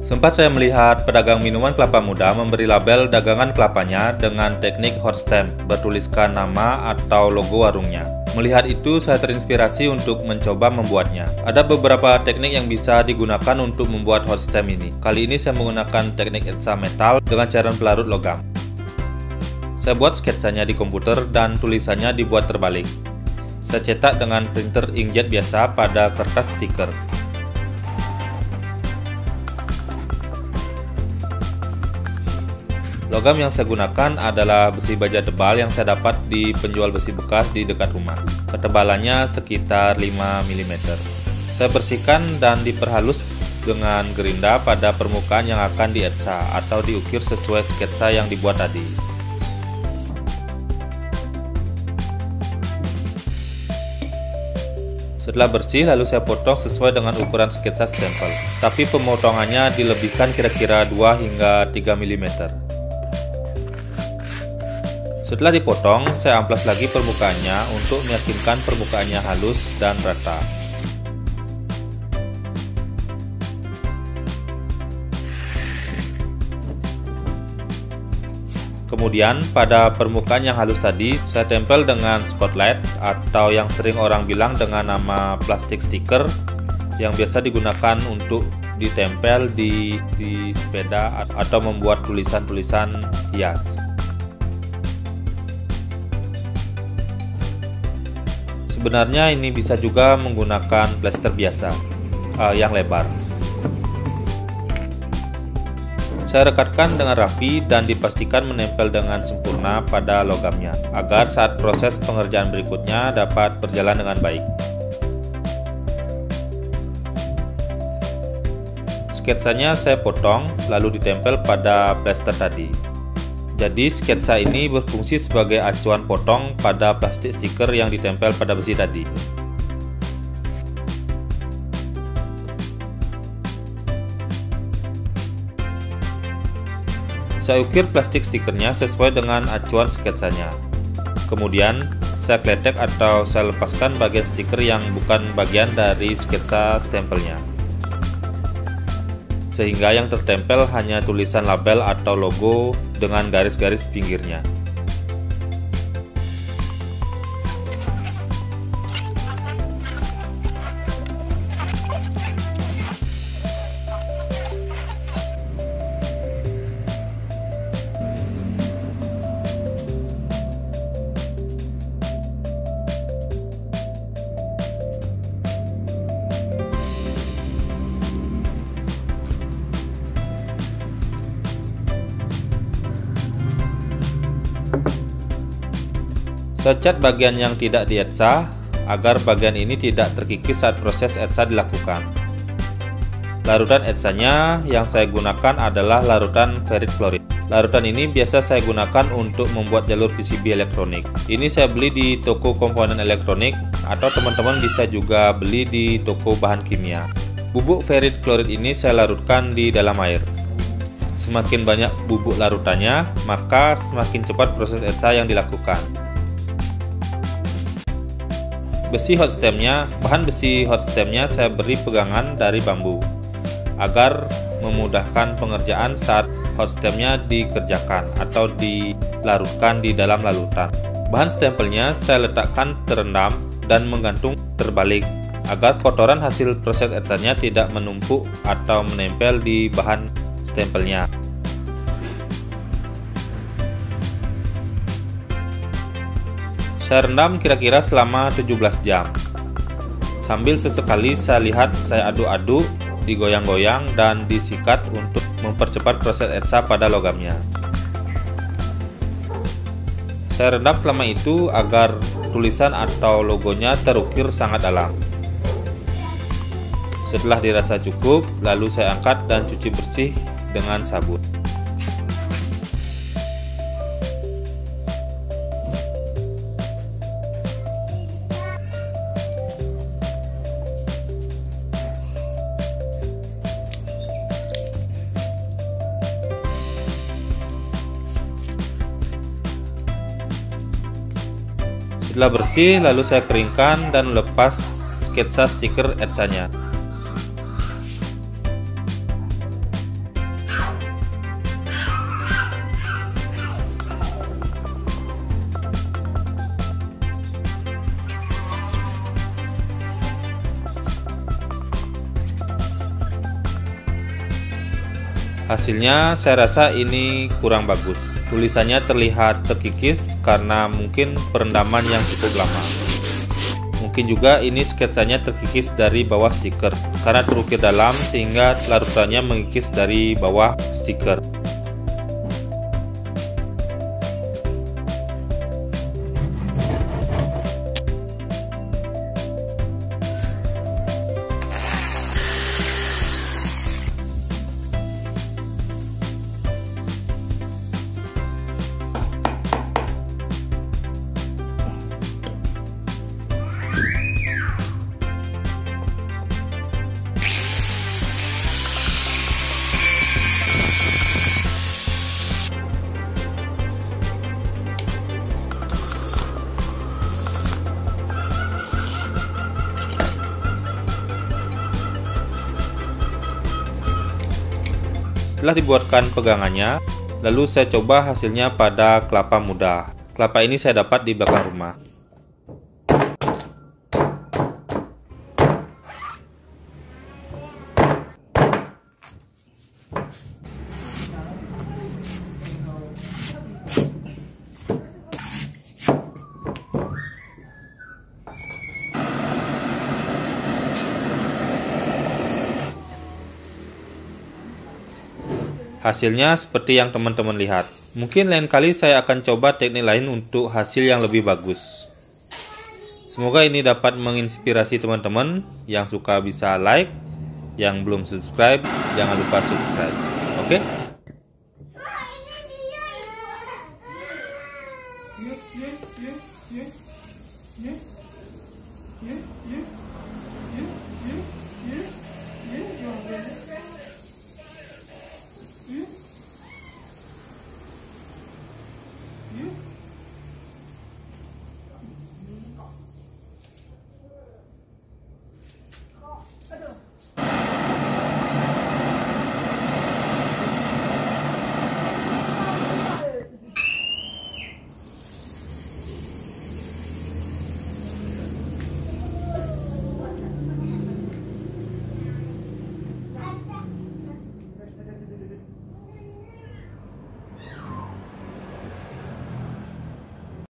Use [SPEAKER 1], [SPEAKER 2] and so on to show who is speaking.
[SPEAKER 1] Sempat saya melihat pedagang minuman kelapa muda memberi label dagangan kelapanya dengan teknik hot stamp bertuliskan nama atau logo warungnya. Melihat itu, saya terinspirasi untuk mencoba membuatnya. Ada beberapa teknik yang bisa digunakan untuk membuat hot stamp ini. Kali ini saya menggunakan teknik etsa metal dengan cairan pelarut logam. Saya buat sketsanya di komputer dan tulisannya dibuat terbalik. Saya cetak dengan printer inkjet biasa pada kertas stiker. Logam yang saya gunakan adalah besi baja tebal yang saya dapat di penjual besi bekas di dekat rumah. Ketebalannya sekitar 5 mm. Saya bersihkan dan diperhalus dengan gerinda pada permukaan yang akan dietsa atau diukir sesuai sketsa yang dibuat tadi. Setelah bersih, lalu saya potong sesuai dengan ukuran sketsa stempel. Tapi pemotongannya dilebihkan kira-kira 2 hingga 3 mm. Setelah dipotong, saya amplas lagi permukaannya untuk meyakinkan permukaannya halus dan rata. Kemudian, pada permukaan yang halus tadi, saya tempel dengan Scotch-Lite atau yang sering orang bilang dengan nama plastik stiker yang biasa digunakan untuk ditempel di sepeda atau membuat tulisan-tulisan hias. Sebenarnya ini bisa juga menggunakan plester biasa yang lebar. Saya rekatkan dengan rapi dan dipastikan menempel dengan sempurna pada logamnya agar saat proses pengerjaan berikutnya dapat berjalan dengan baik. Sketsanya saya potong lalu ditempel pada plester tadi. Jadi sketsa ini berfungsi sebagai acuan potong pada plastik stiker yang ditempel pada besi tadi. Saya ukir plastik stikernya sesuai dengan acuan sketsanya. Kemudian saya kletek atau saya lepaskan bagian stiker yang bukan bagian dari sketsa stempelnya, sehingga yang tertempel hanya tulisan label atau logo dengan garis-garis pinggirnya. Saya cat bagian yang tidak dietsa agar bagian ini tidak terkikis saat proses etsa dilakukan. Larutan etsanya yang saya gunakan adalah larutan ferrit klorid. Larutan ini biasa saya gunakan untuk membuat jalur PCB elektronik. Ini saya beli di toko komponen elektronik atau teman-teman bisa juga beli di toko bahan kimia. Bubuk ferrit klorid ini saya larutkan di dalam air. Semakin banyak bubuk larutannya, maka semakin cepat proses etsa yang dilakukan. Bahan besi hot stampnya saya beri pegangan dari bambu agar memudahkan pengerjaan saat hot stampnya dikerjakan atau dilarutkan di dalam larutan. Bahan stempelnya saya letakkan terendam dan menggantung terbalik agar kotoran hasil proses etsanya tidak menumpuk atau menempel di bahan stempelnya. Saya rendam kira-kira selama 17 jam. Sambil sesekali saya lihat, saya aduk-aduk, digoyang-goyang dan disikat untuk mempercepat proses etsa pada logamnya. Saya rendam selama itu agar tulisan atau logonya terukir sangat dalam. Setelah dirasa cukup, lalu saya angkat dan cuci bersih dengan sabun. Setelah bersih, lalu saya keringkan dan lepas sketsa stiker etsanya. Hasilnya saya rasa ini kurang bagus. Tulisannya terlihat terkikis karena mungkin perendaman yang cukup lama. Mungkin juga ini sketsanya terkikis dari bawah stiker karena terukir dalam sehingga larutannya mengikis dari bawah stiker. Setelah dibuatkan pegangannya, lalu saya coba hasilnya pada kelapa muda. Kelapa ini saya dapat di belakang rumah. Hasilnya seperti yang teman-teman lihat. Mungkin lain kali saya akan coba teknik lain untuk hasil yang lebih bagus. Semoga ini dapat menginspirasi teman-teman. Yang suka bisa like, yang belum subscribe jangan lupa subscribe. Oke?